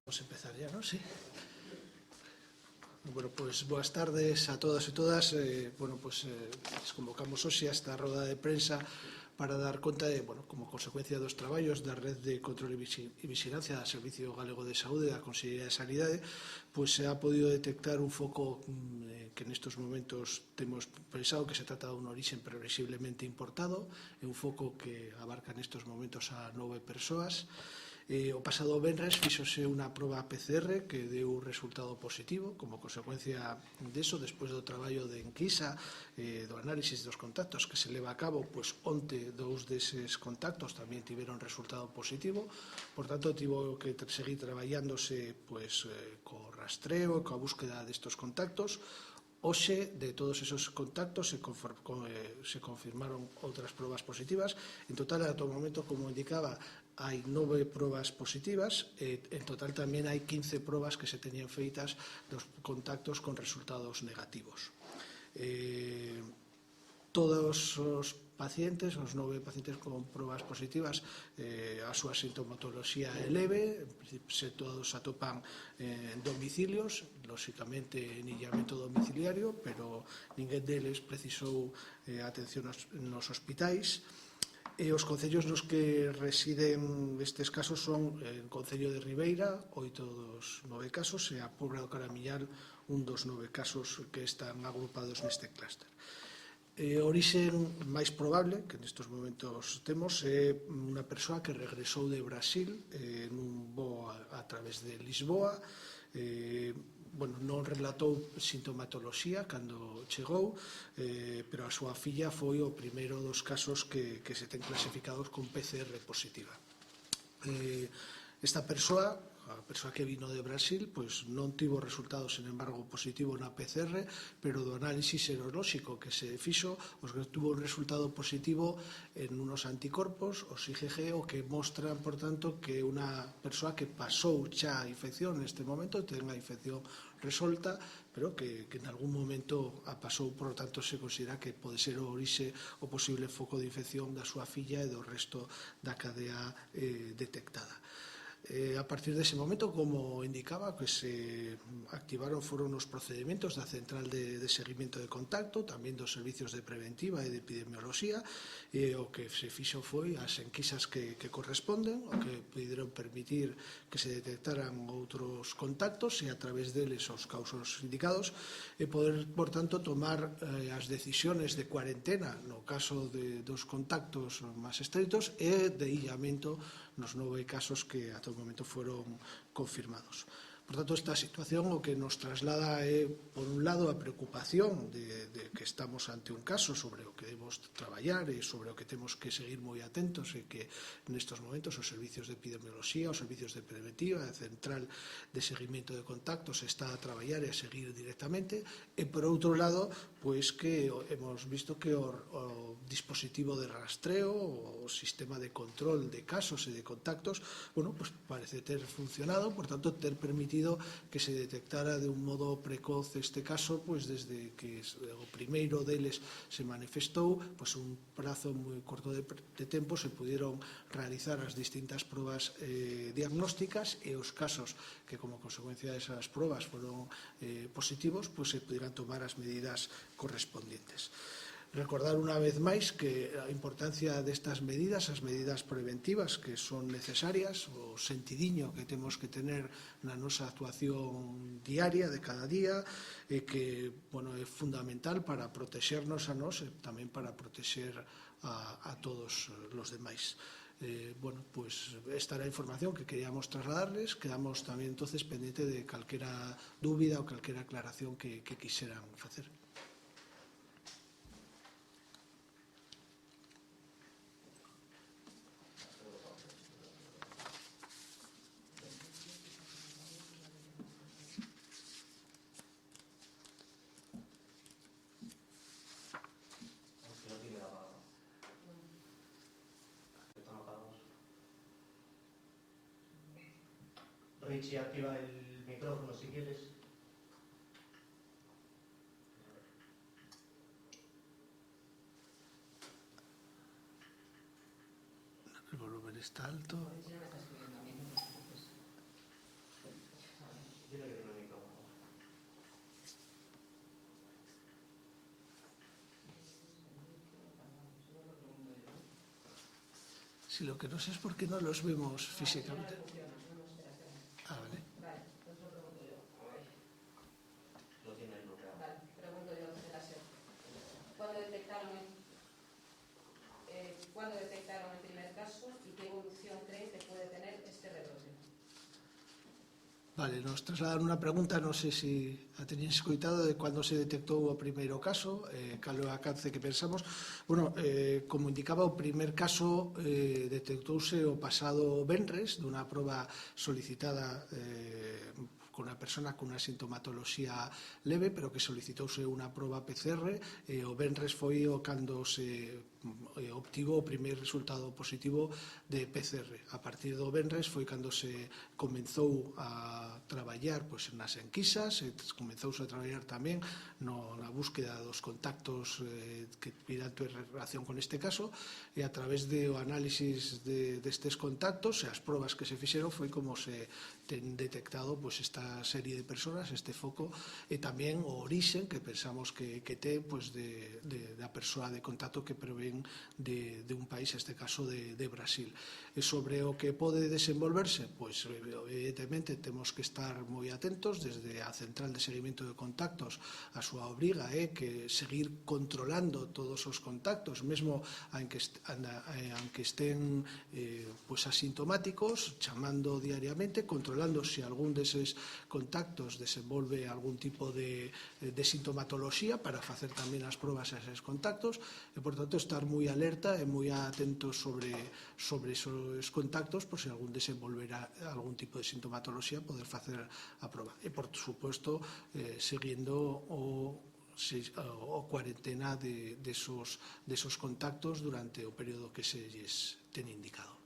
Vamos a empezar ya, ¿no? Sí. Bueno, pues boas tardes a todas e todas. Les convocamos hoxe a esta roda de prensa para dar conta de, como consecuencia dos traballos da Red de Control e Vigilancia do Servicio Galego de Saúde da Consellería de Sanidade, pois se ha podido detectar un foco que nestes momentos temos pensado que se trata dun orixen previsiblemente importado, é un foco que abarca nestes momentos a 9 persoas. O pasado venres fixose unha proba PCR que deu resultado positivo como consecuencia deso, despois do traballo de enquisa, do análisis dos contactos que se leva a cabo, pois onte dous deses contactos tamén tiveron resultado positivo, por tanto tivo que seguir traballándose co rastreo e coa búsqueda destos contactos. Hoxe, de todos esos contactos, se confirmaron outras probas positivas. En total, ata o momento, como indicaba, hai 9 probas positivas. En total tamén hai 15 probas que se teñen feitas dos contactos con resultados negativos. Todos os pacientes, os 9 pacientes con probas positivas, a súa sintomatoloxía é leve, todos atopan en domicilios, lóxicamente en illamento domiciliario, pero ninguén deles precisou atención nos hospitais. E os concellos nos que residen estes casos son o Concello de Ribeira, 8 dos 9 casos, e a Pobra do Caramiñal, un dos 9 casos que están agrupados neste clúster. O orixen máis probable que nestes momentos temos é unha persoa que regresou de Brasil nun voo a través de Lisboa. Non relatou sintomatoloxía cando chegou, pero a súa filla foi o primeiro dos casos que se ten clasificados con PCR positiva. Esta persoa, a persoa que vino de Brasil, pois non tivo resultado, sen embargo, positivo na PCR, pero do análisis serolóxico que se fixo, tuvo un resultado positivo en unos anticorpos, os IgG, o que mostran, por tanto, que unha persoa que pasou xa a infección neste momento, ten a infección resolta, pero que en algún momento a pasou, por tanto, se considera que pode ser o orixe o posible foco de infección da súa filla e do resto da cadea detectada. A partir dese momento, como indicaba, que se activaron foron os procedementos da central de seguimento de contacto, tamén dos servicios de preventiva e de epidemioloxía, e o que se fixo foi as enquisas que corresponden, o que puderon permitir que se detectaran outros contactos e a través deles os causos indicados, e poder, por tanto, tomar as decisións de cuarentena no caso dos contactos máis estreitos e de illamento nos 9 casos que ata o momento foron confirmados. Por tanto, esta situación o que nos traslada é, por un lado, a preocupación de que estamos ante un caso sobre o que debemos traballar e sobre o que temos que seguir moi atentos e que nestes momentos os servicios de epidemioloxía, os servicios de preventiva, a central de seguimento de contactos está a traballar e a seguir directamente, e por outro lado, pois que hemos visto que o dispositivo de rastreo, o sistema de control de casos e de contactos, parece ter funcionado, por tanto, ter permitido que se detectara de un modo precoz este caso, desde que o primeiro deles se manifestou, un prazo moi corto de tempo se pudieron realizar as distintas probas diagnósticas e os casos que como consecuencia desas probas foron positivos, se pudieran tomar as medidas correspondientes. Recordar unha vez máis que a importancia destas medidas, as medidas preventivas que son necesarias, o sentidiño que temos que tener na nosa actuación diaria de cada día, e que é fundamental para protexernos a nós e tamén para protexer a todos os demais. Esta era a información que queríamos trasladarles. Quedamos tamén entonces pendente de calquera dúbida ou calquera aclaración que quixeran facer. Richie, activa el micrófono si quieres. El volumen está alto. Si lo que no sé es por qué no los vemos físicamente. Ah, vale. Vale, pues lo pregunto yo. Lo tiene bloqueado. Vale, pregunto yo de la SER. ¿Cuándo detectaron el primer caso y qué evolución creen que puede tener este rebrote? Vale, nos trasladan unha pregunta, non sei se a teñen escoitado, de cando se detectou o primeiro caso, cal é o alcance que pensamos. Bueno, como indicaba, o primer caso detectouse o pasado venres dunha proba solicitada con unha persona con unha sintomatoloxía leve, pero que solicitouse unha proba PCR, e o venres foi o cando se obtivo o primeiro resultado positivo de PCR. A partir do venres foi cando se comenzou a traballar pois, nas enquisas, e comenzouse a traballar tamén na búsqueda dos contactos que tiveran relación con este caso, e a través do análisis destes contactos e as probas que se fixeron foi como se ten detectado pois, esta serie de persoas, este foco, e tamén o orixen que pensamos que ten pois, da persoa de contacto que provén de un país, este caso de Brasil. E sobre o que pode desenvolverse, pois evidentemente temos que estar moi atentos desde a central de seguimento de contactos. A súa obriga é que seguir controlando todos os contactos, mesmo aunque estén pois asintomáticos, chamando diariamente, controlando se algún deses contactos desenvolve algún tipo de sintomatoloxía para facer tamén as probas a eses contactos, e por tanto estar moi alerta e moi atentos sobre esos contactos, por se algún desenvolverá algún tipo de sintomatoloxía, poder facer a proba. E por suposto, seguindo o cuarentena desos contactos durante o período que se lles ten indicado.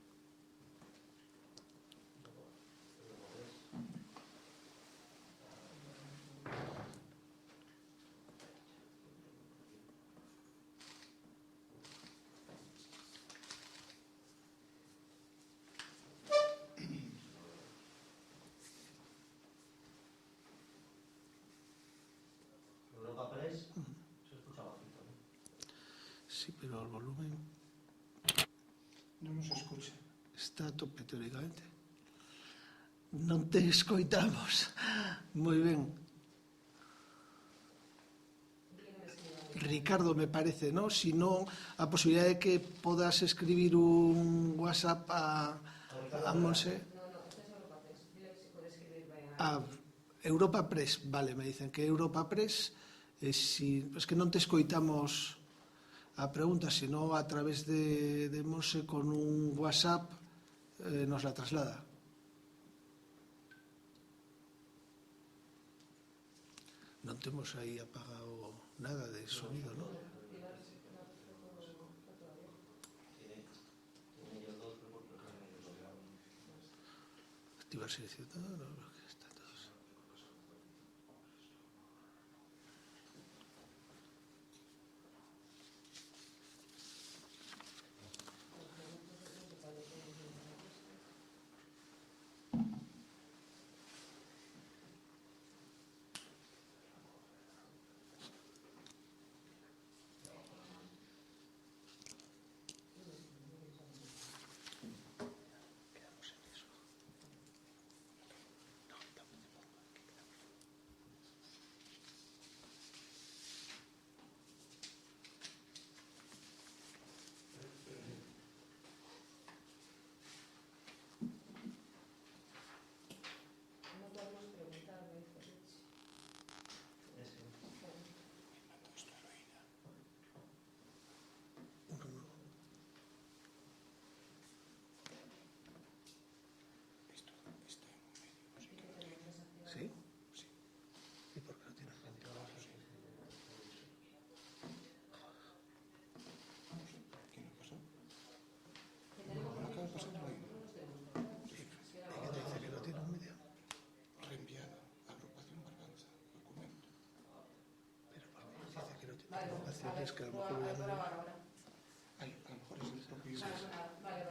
Europa Press, se escucha bajito, ¿no? Sí, pero el volumen Non nos escucha. está a tope teóricamente. Non te escoitamos. Moi ben. Ricardo, me parece, ¿no? Si non, a posibilidade de que podas escribir un WhatsApp a Monse. No, este es Europa Press. Dile que si puede escribirme A Europa Press, vale, me dicen que Europa Press, es que non te escoitamos a pregunta, sino a través de Monse con un WhatsApp nos la traslada. Non temos aí apagado nada de sonido, ¿no? Tiene ellos dos, pero porque tienen ellos bloqueado. Activar silencio, no, está todos. Quedamos en eso. No. Algo. Acciones que a lo mejor Voy a llaman- probar ahora. Ay, a lo mejor es el propio... Vale. A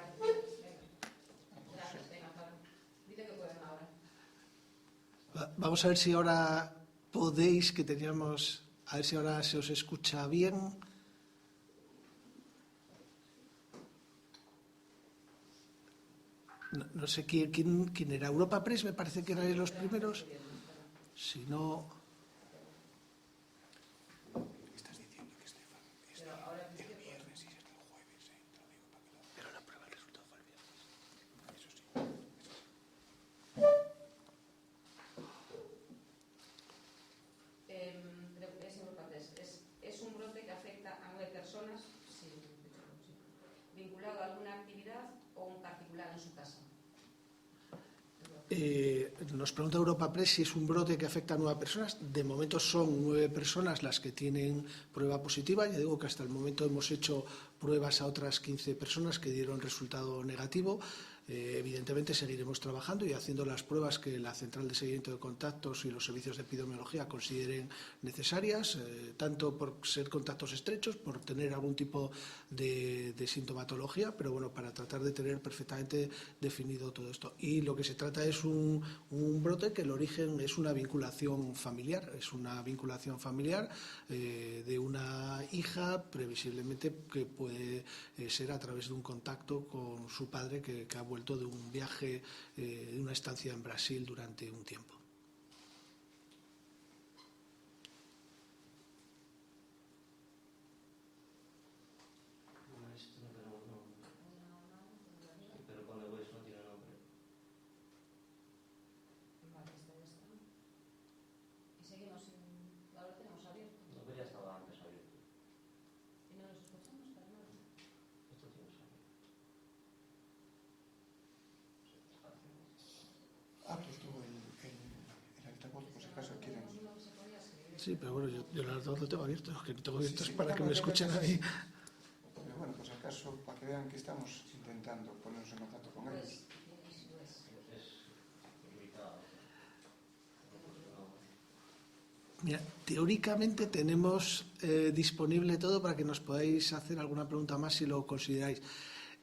lo mejor Gracias, sí. venga, claro. Dice que pueden ahora. Vamos a ver si ahora podéis, que teníamos, a ver si ahora se os escucha bien. No sé quién era. Europa Press, me parece que eran los primeros. Si no, Estás diciendo que Estefan es Pero ahora el viernes y es el jueves, te lo digo para que lo... pero la prueba del resultado fue el viernes. Eso sí. Es Europa Press. Es un brote que afecta a 9 personas vinculado a alguna actividad o un particular en su casa. Nos pregunta Europa Press si es un brote que afecta a 9 personas. De momento son 9 personas las que tienen prueba positiva. Ya digo que hasta el momento hemos hecho pruebas a otras 15 personas que dieron resultado negativo. Evidentemente seguiremos trabajando y haciendo las pruebas que la Central de Seguimiento de Contactos y los servicios de epidemiología consideren necesarias, tanto por ser contactos estrechos, por tener algún tipo de sintomatología, pero bueno, para tratar de tener perfectamente definido todo esto. Y lo que se trata es un brote que el origen es una vinculación familiar, de una hija, previsiblemente que puede ser a través de un contacto con su padre que ha vuelto de un viaje, de una estancia en Brasil durante un tiempo. Esto no tenemos nombre. Pero con el hueso no tiene nombre. Vale, esta ya está. Y seguimos ahora tenemos abierto. No, pero ya estaba antes abierto. Y no nos escuchamos, para nada. Esto tiene que salir. Pues tú el altavoz, por si acaso quieren... Teníamos uno que se podía escribir. Sí, pero bueno, yo la verdad lo tengo abierto, que no tengo abierto Sí, es para que me estamos escuchen a abiertos. mí. Pero bueno, por si acaso, para que vean que estamos intentando ponernos en contacto con ellos. Es limitado. Mira, teóricamente tenemos disponible todo para que nos podáis hacer alguna pregunta más si lo consideráis.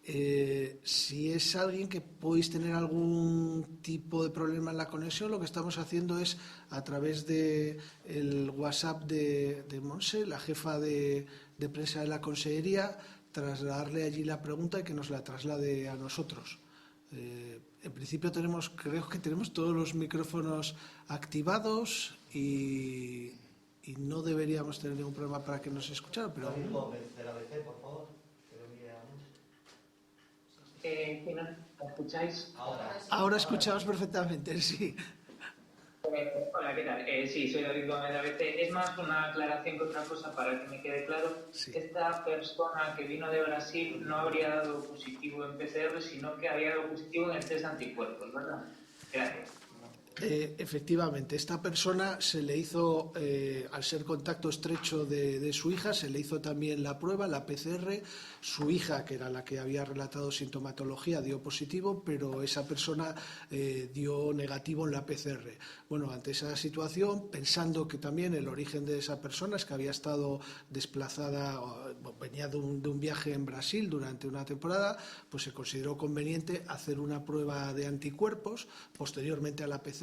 Si es alguien que podéis tener algún tipo de problema en la conexión, lo que estamos haciendo es a través de el WhatsApp de Monse, la jefa de prensa de la Consellería, trasladarle allí la pregunta y que nos la traslade a nosotros. En principio creo que tenemos todos los micrófonos activados y no deberíamos tener ningún problema para que nos escucharan, pero David Gómez, de la BC, por favor. Que lo envíe a ¿Me escucháis? ahora escuchamos perfectamente, sí. Hola, ¿qué tal? Sí, soy David Gómez de ABC. Es más una aclaración que otra cosa para que me quede claro. Sí. Esta persona que vino de Brasil no habría dado positivo en PCR, sino que había dado positivo en el test de anticuerpos, ¿verdad? Gracias. Efectivamente, esta persona se le hizo, al ser contacto estrecho de su hija, se le hizo también la prueba, la PCR. Su hija, que era la que había relatado sintomatología, dio positivo, pero esa persona dio negativo en la PCR. Bueno, ante esa situación, pensando que también el origen de esa persona es que había estado desplazada, venía de un viaje en Brasil durante una temporada, pues se consideró conveniente hacer una prueba de anticuerpos posteriormente a la PCR,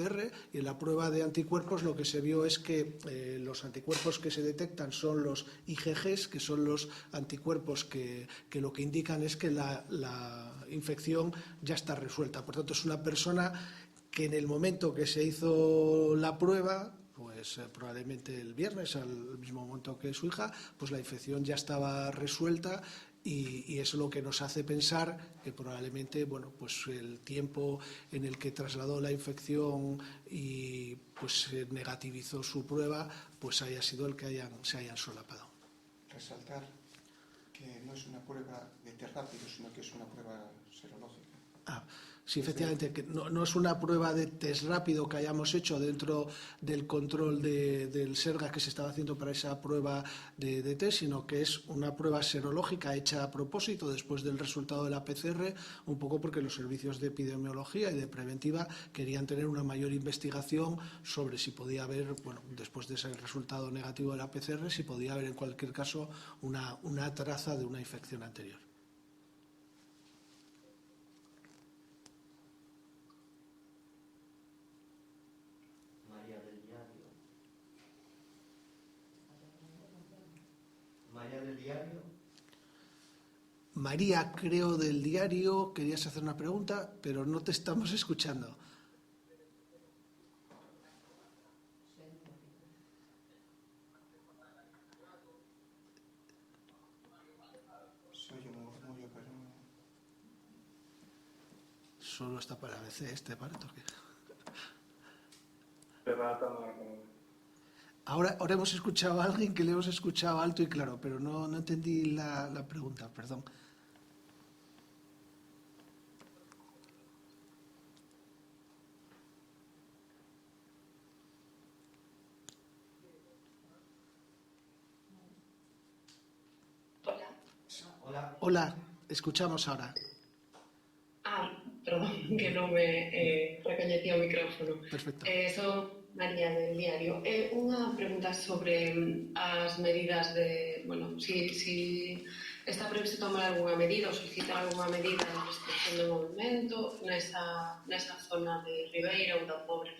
y en la prueba de anticuerpos lo que se vio es que los anticuerpos que se detectan son los IgGs, que son los anticuerpos que lo que indican es que la infección ya está resuelta. Por tanto, es una persona que en el momento que se hizo la prueba, pues probablemente el viernes, al mismo momento que su hija, pues la infección ya estaba resuelta. Y eso es lo que nos hace pensar que probablemente, bueno, pues el tiempo en el que trasladó la infección y pues negativizó su prueba, pues haya sido el que se hayan solapado. Resaltar que no es una prueba de test rápido, sino que es una prueba serológica. Sí, efectivamente, que no es una prueba de test rápido que hayamos hecho dentro del control del SERGA que se estaba haciendo para esa prueba de test, sino que es una prueba serológica hecha a propósito después del resultado de la PCR, un poco porque los servicios de epidemiología y de preventiva querían tener una mayor investigación sobre si podía haber, bueno, después de ese resultado negativo de la PCR, si podía haber en cualquier caso una traza de una infección anterior. María del Diario. María, creo, del Diario, querías hacer una pregunta, pero no te estamos escuchando. Soy yo, murió, pero no. Solo está para ABC este aparato. Ahora hemos escuchado a alguien que le hemos escuchado alto y claro, pero no entendí la pregunta, perdón. Hola. Hola. Escuchamos ahora. Perdón, que non me recoñecía o micrófono. Perfecto. Son María del Diario. Unha pregunta sobre as medidas de, bueno, si está previsto tomar algunha medida ou solicitar algunha medida de restricción de movimento nesa zona de Ribeira ou da Pobre.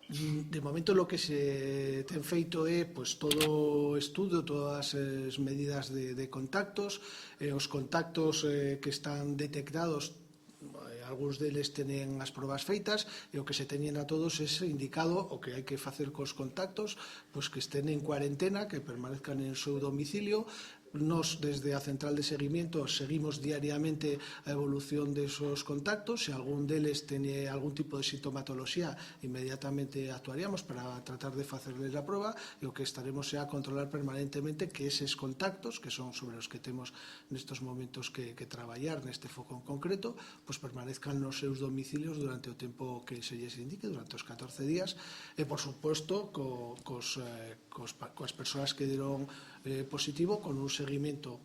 De momento lo que se ten feito é pois, todo o estudo, todas as medidas de contactos, os contactos que están detectados, algúns deles tenen as probas feitas e o que se teñen a todos é indicado o que hai que facer cos contactos, pois que estén en cuarentena, que permanezcan en seu domicilio. Nos, desde a central de seguimiento, seguimos diariamente a evolución desos contactos. Se algún deles teñe algún tipo de sintomatoloxía, inmediatamente actuaríamos para tratar de facerles a proba e o que estaremos é a controlar permanentemente que eses contactos, que son sobre os que temos nestes momentos que traballar neste foco en concreto, pois permanezcan nos seus domicilios durante o tempo que se lles indique, durante os 14 días, e, por suposto, coas persoas que deron positivo, con un seguimento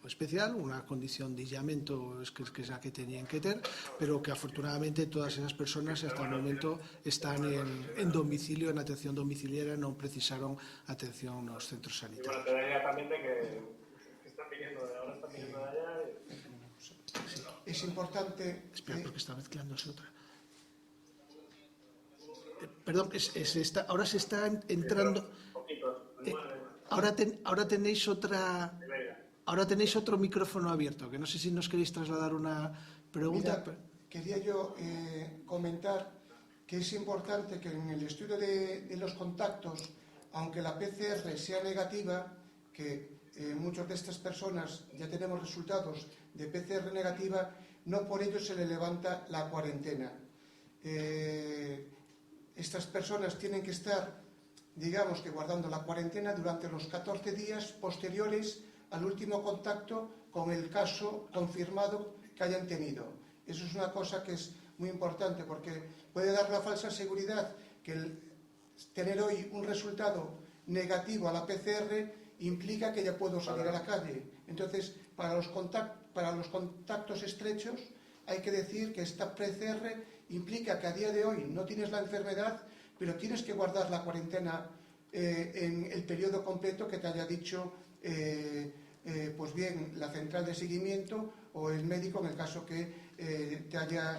especial, unha condición de illamento que é a que tenían que ter, pero que afortunadamente todas esas persoas hasta o momento están en domicilio, en atención domiciliaria, non precisaron atención nos centros sanitarios. Y bueno, te daría también de que están viniendo de ahora, están viniendo de allá. Es importante... Espera, porque está mezclándose otra. Perdón, ahora se está entrando... Ahora tenéis otro micrófono abierto, que no sé si nos queréis trasladar una pregunta. Mira, quería yo comentar que es importante que en el estudio de los contactos, aunque la PCR sea negativa, que muchas de estas personas ya tenemos resultados de PCR negativa, no por ello se le levanta la cuarentena. Estas personas tienen que estar, digamos que guardando la cuarentena durante los 14 días posteriores al último contacto con el caso confirmado que hayan tenido. Eso es una cosa que es muy importante porque puede dar la falsa seguridad que tener hoy un resultado negativo a la PCR implica que ya puedo salir a la calle. Entonces, para los contactos estrechos hay que decir que esta PCR implica que a día de hoy no tienes la enfermedad, pero tienes que guardar la cuarentena en el periodo completo que te haya dicho pues bien la central de seguimiento o el médico en el caso que te haya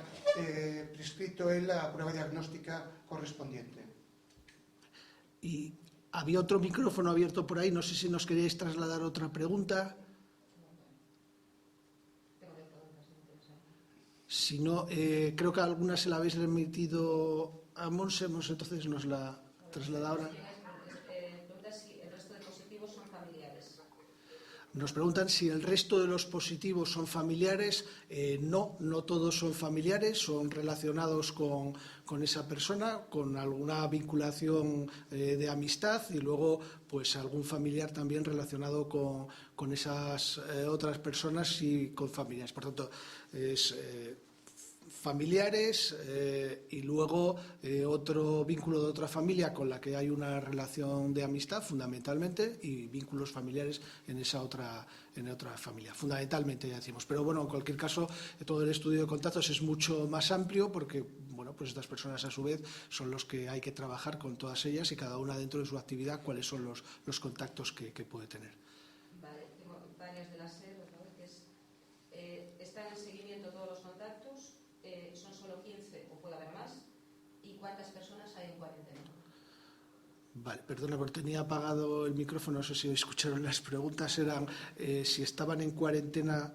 prescrito él la prueba diagnóstica correspondiente. Y había otro micrófono abierto por ahí, no sé si nos queríais trasladar otra pregunta. Si no, creo que alguna se la habéis remitido a Monse, entonces nos la traslada ahora. Pregunta si el resto de positivos son familiares. Nos preguntan si el resto de los positivos son familiares. No todos son familiares, son relacionados con esa persona, con alguna vinculación de amistad y luego pues algún familiar también relacionado con esas otras personas y con familiares. Por tanto, es familiares y luego otro vínculo de otra familia con la que hay una relación de amistad fundamentalmente y vínculos familiares en otra familia, fundamentalmente ya decimos. Pero bueno, en cualquier caso, todo el estudio de contactos es mucho más amplio porque bueno, pues estas personas a su vez son los que hay que trabajar con todas ellas y cada una dentro de su actividad cuáles son los contactos que puede tener. Vale, tengo varias de la SER, otra vez, que es, ¿están en seguimiento todos los contactos? ¿Son solo 15 o puede haber más? ¿Y cuántas personas hay en cuarentena? Vale, perdona, porque tenía apagado el micrófono, no sé si escucharon las preguntas, eran si estaban en cuarentena.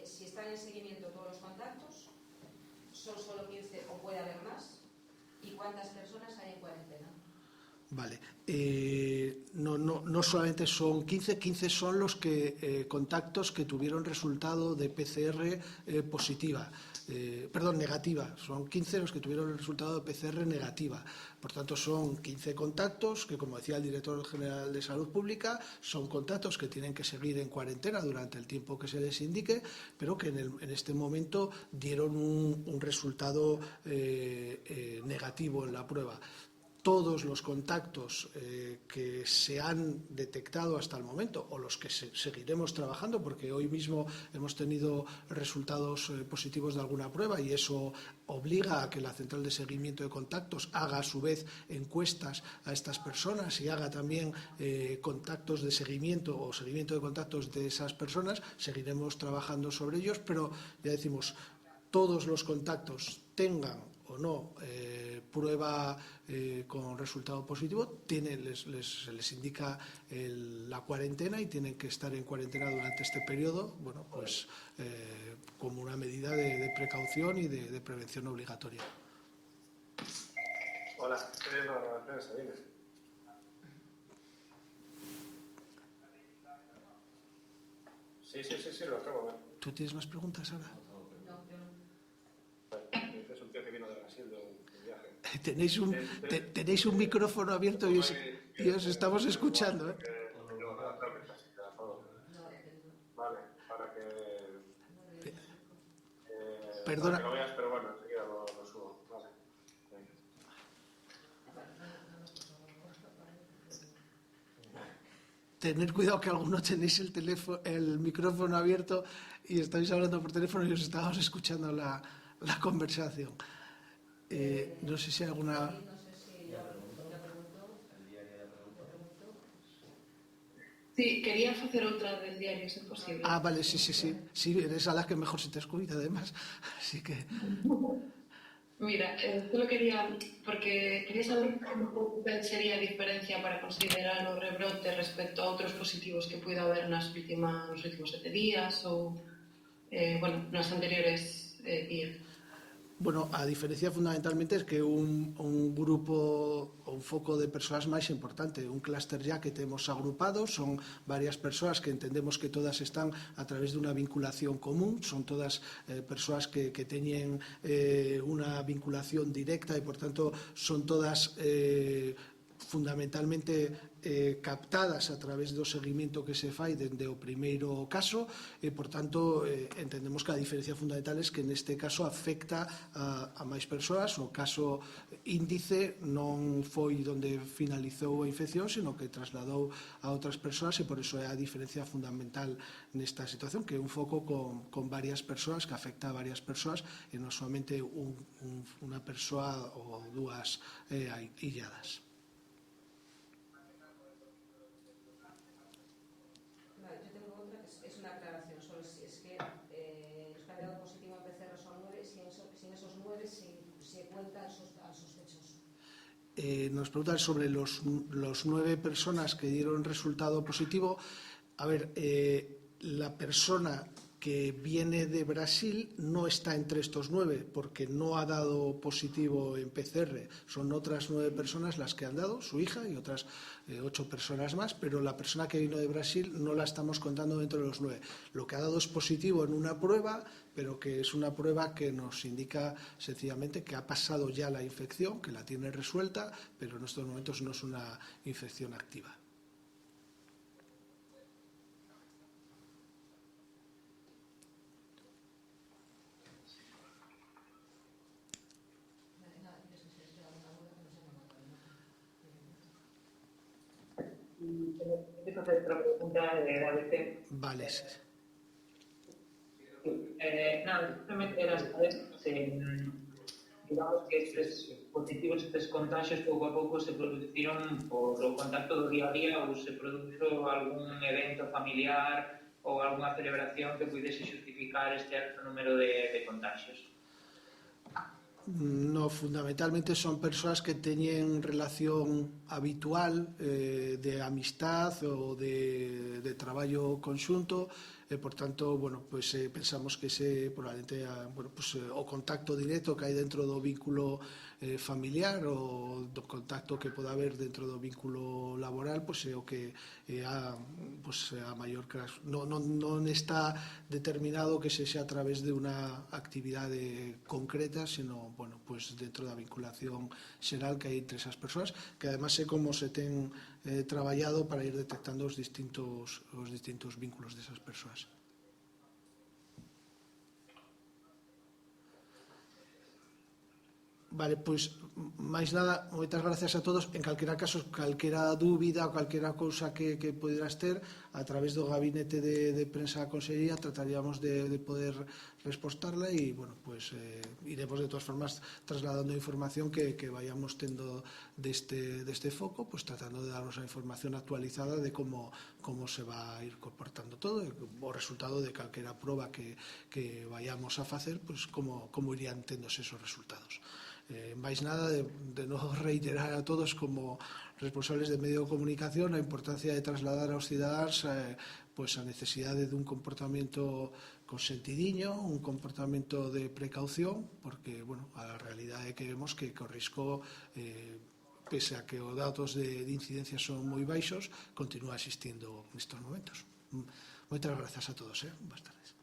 Si están en seguimiento todos los contactos, ¿son solo 15 o puede haber más? ¿Y cuántas personas hay en cuarentena? Vale, no solamente son 15 son los contactos que tuvieron resultado de PCR negativa. Son 15 los que tuvieron el resultado de PCR negativa. Por tanto, son 15 contactos que, como decía el director general de Salud Pública, son contactos que tienen que seguir en cuarentena durante el tiempo que se les indique, pero que en este momento dieron un resultado negativo en la prueba. Todos los contactos que se han detectado hasta el momento o los que seguiremos trabajando, porque hoy mismo hemos tenido resultados positivos de alguna prueba y eso obliga a que la central de seguimiento de contactos haga a su vez encuestas a estas personas y haga también contactos de seguimiento o seguimiento de contactos de esas personas. Seguiremos trabajando sobre ellos, pero ya decimos, todos los contactos tengan o no prueba con resultado positivo, se les indica la cuarentena y tienen que estar en cuarentena durante este periodo, bueno, pues como una medida de precaución y de prevención obligatoria. Hola, estoy viendo la prensa, dime. Sí, lo acabo de ver. ¿Tú tienes más preguntas ahora? No, yo no. Es un tío que vino de Brasil de viaje. Tenéis un micrófono abierto y os estamos escuchando, ¿eh? Vale, para que... Perdona. Para que lo veas, pero bueno, enseguida lo subo. Vale. Tener cuidado que algunos tenéis el micrófono abierto y estáis hablando por teléfono y os estábamos escuchando la conversación. No sé si hay alguna... Sí, quería facer outra del diario, se posible. Ah, vale, sí. Sí, eres a la que mejor se te escucha, además. Así que... Mira, solo quería, porque quería saber cal sería a diferencia para considerar o rebrote respecto a outros positivos que puida haber nos últimos 7 días ou, nas anteriores días. Bueno, a diferencia fundamentalmente es que un grupo o un foco de persoas máis importante, un clúster ya que temos agrupado, son varias persoas que entendemos que todas están a través de unha vinculación común, son todas persoas que teñen unha vinculación directa e, por tanto, son todas fundamentalmente captadas a través do seguimento que se fai dende o primeiro caso e, por tanto, entendemos que a diferencia fundamental é que neste caso afecta a máis persoas. O caso índice non foi onde finalizou a infección, sino que trasladou a outras persoas e por iso é a diferencia fundamental nesta situación, que é un foco con varias persoas, que afecta a varias persoas e non somente unha persoa ou dúas illadas. Es una aclaración, solo si es que los que han dado positivo en PCR son 9, sin esos 9 se cuenta al sospechoso. Nos preguntan sobre los 9 personas que dieron resultado positivo. A ver, la persona que viene de Brasil no está entre estos 9 porque no ha dado positivo en PCR. Son otras 9 personas las que han dado, su hija y otras 8 personas más, pero la persona que vino de Brasil no la estamos contando dentro de los 9. Lo que ha dado es positivo en una prueba, pero que es una prueba que nos indica sencillamente que ha pasado ya la infección, que la tiene resuelta, pero en estos momentos no es una infección activa. Empiezo a hacer otra pregunta de ABC. Vale. Nada, simplemente era saber si, digamos que estos positivos, estos contagios pouco a pouco se produciron por o contacto do día a día ou se produjo algún evento familiar ou alguna celebración que pudiese justificar este alto número de contagios. No, fundamentalmente son persoas que teñen relación habitual de amistad ou de traballo conxunto e, por tanto, bueno, pues, pensamos que ese probablemente bueno, pues, o contacto directo que hai dentro do vínculo familiar ou do contacto que poda haber dentro do vínculo laboral, pues, é o que pues, a maior non está determinado que se xa a través de unha actividade concreta, sino bueno, pues dentro da vinculación xeral que hai entre esas persoas, que además é como se ten traballado para ir detectando os distintos vínculos desas persoas. Vale, pois, máis nada, moitas gracias a todos. En calquera caso, calquera dúbida ou calquera cousa que poderas ter, a través do gabinete de prensa da Consellería trataríamos de poder respostarla e, bueno, pues iremos de todas formas trasladando a información que vayamos tendo deste foco, pues tratando de darnos a información actualizada de como se va a ir comportando todo, o resultado de calquera proba que vayamos a facer, pues como irían tendose esos resultados. Máis nada, de non reiterar a todos como responsables de medio de comunicación a importancia de trasladar aos cidadáns pues a necesidade dun comportamento consentidiño, un comportamento de precaución, porque, bueno, a realidade é que vemos que o risco, pese a que os datos de incidencia son moi baixos, continúa existindo nestes momentos. Moitas grazas a todos, boas tardes.